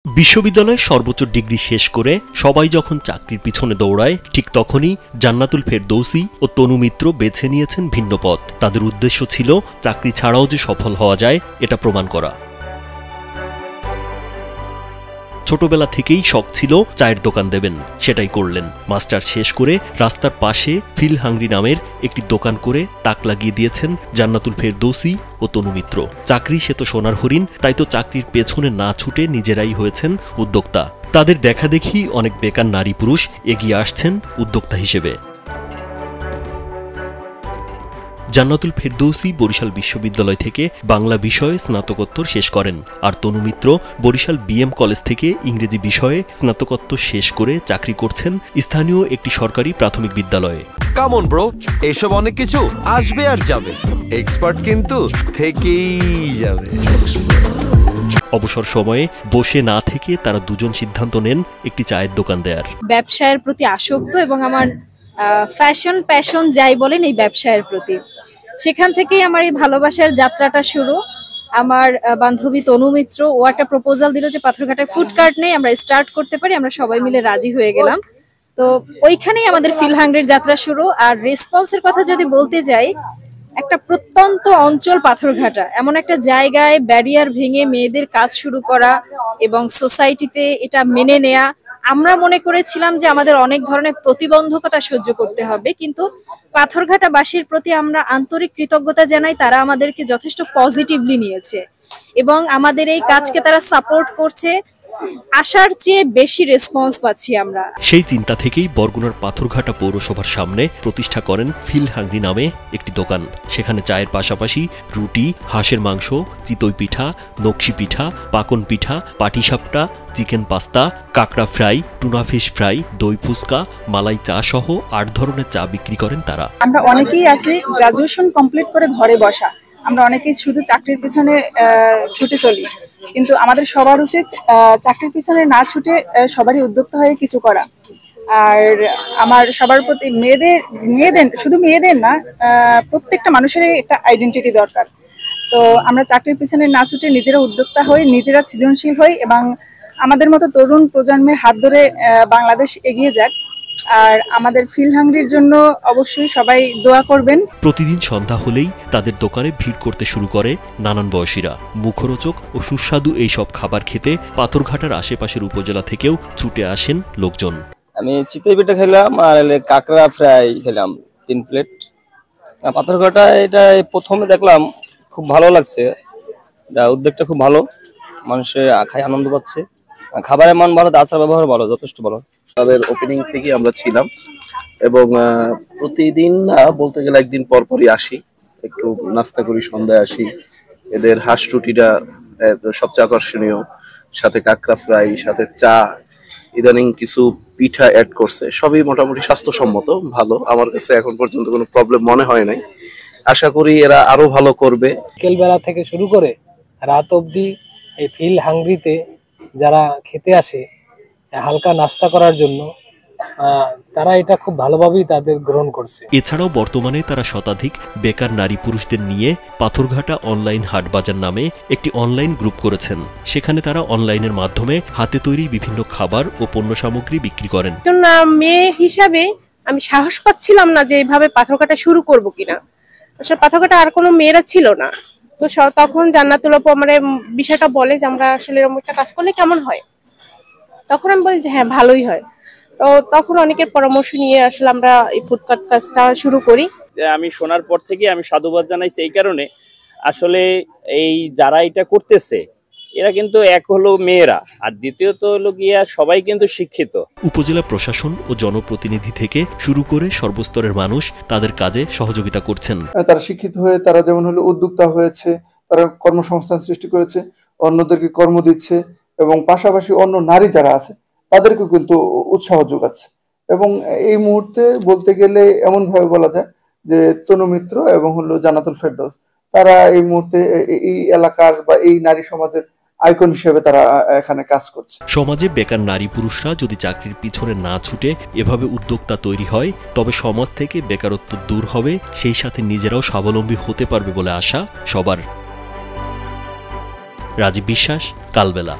বিশ্ববিদ্যালয়ে সর্বোচ্চ ডিগ্রি শেষ করে সবাই যখন চাকরির পিছনে দৌড়ায়, ঠিক তখনই জান্নাতুল ফেরদৌসী ও তনু মিত্র বেছে নিয়েছেন ভিন্ন পথ। তাদের উদ্দেশ্য ছিল চাকরি ছাড়াও যে সফল হওয়া যায় এটা প্রমাণ করা। ছোটবেলা থেকেই শখ ছিল চায়ের দোকান দেবেন, সেটাই করলেন। মাস্টার শেষ করে রাস্তার পাশে ফিল হাংরি নামের একটি দোকান করে তাক লাগিয়ে দিয়েছেন জান্নাতুল ফেরদৌসী ও তনু মিত্র। চাকরি সে তো সোনার হরিণ, তাই তো চাকরির পেছনে না ছুটে নিজেরাই হয়েছেন উদ্যোক্তা। তাদের দেখাদেখি অনেক বেকার নারী পুরুষ এগিয়ে আসছেন উদ্যোক্তা হিসেবে। জান্নাতুল ফেরদৌসী বরিশাল বিশ্ববিদ্যালয় থেকে বাংলা বিষয়ে স্নাতকোত্তর শেষ করেন, আর তনু মিত্র বরিশাল বিএম কলেজ থেকে ইংরেজি বিষয়ে স্নাতকোত্তর শেষ করে চাকরি করছেন স্থানীয় একটি সরকারি প্রাথমিক বিদ্যালয়ে। কামন ব্রো, এসব অনেক কিছু আসবে আর যাবে, এক্সপার্ট কিন্তু থেকেই যাবে। অবসর সময়ে বসে না থেকে তারা দুজন সিদ্ধান্ত নেন একটি চায়ের দোকান দেয়ার। ব্যবসায়ের প্রতি আসক্ত এবং আমার প্যাশন যাই বলেন এই ব্যবসায়ের প্রতি, সেখান থেকেই আমার এই ভালোবাসার যাত্রাটা শুরু। আমার বান্ধবী তনু মিত্র ও একটা প্রপোজাল দিল যে পাথরঘাটায় ফুড কার্ট নেই, আমরা স্টার্ট করতে পারি। আমরা সবাই মিলে রাজি হয়ে গেলাম। তো ওইখানেই আমাদের ফিল হাংরির যাত্রা শুরু। আর রেসপন্সের কথা যদি বলতে যাই, একটা প্রত্যন্ত অঞ্চল পাথরঘাটা, এমন একটা জায়গায় ব্যারিয়ার ভেঙে মেয়েদের কাজ শুরু করা এবং সোসাইটিতে এটা মেনে নেয়া। আমরা মনে করেছিলাম যে আমাদের অনেক ধরনের প্রতিবন্ধকতা সহ্য করতে হবে, কিন্তু পাথরঘাটাবাসীর প্রতি আমরা আন্তরিক কৃতজ্ঞতা জানাই। তারা আমাদেরকে যথেষ্ট পজিটিভলি নিয়েছে এবং আমাদের এই কাজকে তারা সাপোর্ট করছে। আশার চেয়ে বেশি রেসপন্স পাচ্ছি আমরা। সেই চিন্তা থেকেই বরগুনার পাথরঘাটা পৌরসভার সামনে প্রতিষ্ঠা করেন ফিল হাংরি নামে একটি দোকান। সেখানে চায়ের পাশাপাশি রুটি, হাঁসের মাংস, চিতই পিঠা, নকশি পিঠা, পাকন পিঠা, পাটিসাপটা, চিকেন পাস্তা, কাঁকড়া ফ্রাই, টুনা ফিশ ফ্রাই, দই ফুচকা, মালাই চা সহ 8 ধরনের চা বিক্রি করেন তারা। আমরা অনেকেই আছি গ্রাজুয়েশন কমপ্লিট করে ঘরে বসা, আমরা অনেকেই শুধু চাকরির পিছনে ছুটে চলি, কিন্তু আমাদের সবার উচিত চাকরির পিছনে না ছুটে সবারই উদ্যোক্তা হয়ে কিছু করা। আর আমার সবার প্রতি মেয়েদের শুধু মেয়েদের না, প্রত্যেকটা মানুষেরই একটা আইডেন্টিটি দরকার। তো আমরা চাকরির পিছনে না ছুটে নিজেরা উদ্যোক্তা হই, নিজেরা সৃজনশীল হই এবং আমাদের মতো তরুণ প্রজন্মের হাত ধরে বাংলাদেশ এগিয়ে যাক। আর আমাদের ফিল হাংরির জন্য অবশ্যই সবাই দোয়া করবেন। প্রতিদিন সন্ধ্যা হলেই তাদের দোকানে ভিড় করতে শুরু করে নানান বয়সীরা। মুখরোচক ও সুস্বাদু এই সব খাবার খেতে পাথরঘাটার আশেপাশের উপজেলা থেকেও ছুটে আসেন লোকজন। আমি চিতই পিঠা খেলাম আর কাঁকড়া ফ্রাই খেলাম 3 প্লেট। পাথরঘাটা এটা প্রথমে দেখলাম, খুব ভালো লাগছে। উদ্যোগটা খুব ভালো, মানুষের খায় আনন্দ পাচ্ছে, খাবারের মান ভালো, আচার ব্যবহার ভালো, যথেষ্ট ভালো। তাদের ওপেনিং থেকে আমরা ছিলাম এবং প্রতিদিন বলতে গেলে একদিন পর পরই আসি, একটু নাস্তা করি, সন্ধ্যায় আসি। এদের হাঁস রুটিটা সবচেয়ে আকর্ষণীয়, সাথে কাঁকড়া ফ্রাই, সাথে চা, ইদানিং কিছু পিঠা অ্যাড করছে। সবই মোটামুটি স্বাস্থ্যসম্মত, ভালো। আমার কাছে এখন পর্যন্ত কোনো প্রবলেম মনে হয় নাই। আশা করি এরা আরো ভালো করবে। বিকেলবেলা থেকে শুরু করে রাত অবধি এই ফিল হাংরিতে যারা খেতে আসে হালকা নাস্তা করার জন্য, তারা এটা খুব ভালোভাবেই তাদের গ্রহণ করছে। এছাড়াও বর্তমানে তারা শতাধিক বেকার নারী পুরুষদের নিয়ে পাথরঘাটা অনলাইন হাট বাজার নামে একটি অনলাইন গ্রুপ করেছেন। সেখানে তারা অনলাইনের মাধ্যমে হাতে তৈরি বিভিন্ন খাবার ও পণ্য সামগ্রী বিক্রি করেন। মেয়ে হিসাবে আমি সাহস পাচ্ছিলাম না যে এইভাবে পাথরঘাটা শুরু করব কিনা। আসলে পাথরঘাটা আর কোনো মেয়েরা ছিল না, তো তখন জান্নাতুল আপু আমার বিষয়টা বলে যে আমরা আসলে এরকম একটা কাজ করলে কেমন হয়। তখন আমি বলি যে হ্যাঁ, ভালোই হয়। তো তখন অনেকের পরামর্শ নিয়ে আসলে আমরা এই ফুড কার্ট কাজটা শুরু করি। আমি শোনার পর থেকে আমি সাধুবাদ জানাইছি এই কারণে, আসলে এই যারা এটা করতেছে এরা কিন্তু এক হলো মেয়েরা, আর দ্বিতীয়ত হলো গিয়া সবাই কিন্তু শিক্ষিত। উপজেলা প্রশাসন ও জনপ্রতিনিধি থেকে শুরু করে সর্বস্তরের মানুষ তাদের কাজে সহযোগিতা করছেন। তারা শিক্ষিত হয়ে তারা যেমন হলো উদ্যোক্তা হয়েছে, তারা কর্মসংস্থান সৃষ্টি করেছে, অন্যদেরকে কর্ম দিচ্ছে এবং পাশাপাশি অন্য নারী যারা আছে তাদেরকে কিন্তু উৎসাহ যোগাচ্ছে। এবং এই মুহূর্তে বলতে গেলে এমন ভাবে বলা যায় যে তনু মিত্র এবং হলো জান্নাতুল ফেরদৌস, তারা এই মুহূর্তে এই এলাকার বা এই নারী সমাজের আইকন হিসেবে তারা এখানে কাজ করছে। সমাজে বেকার নারী পুরুষরা যদি চাকরির পিছনে না ছুটে এভাবে উদ্যোক্তা তৈরি হয়, তবে সমাজ থেকে বেকারত্ব দূর হবে, সেই সাথে নিজেরাও স্বাবলম্বী হতে পারবে বলে আশা সবার। রাজীব বিশ্বাস, কালবেলা।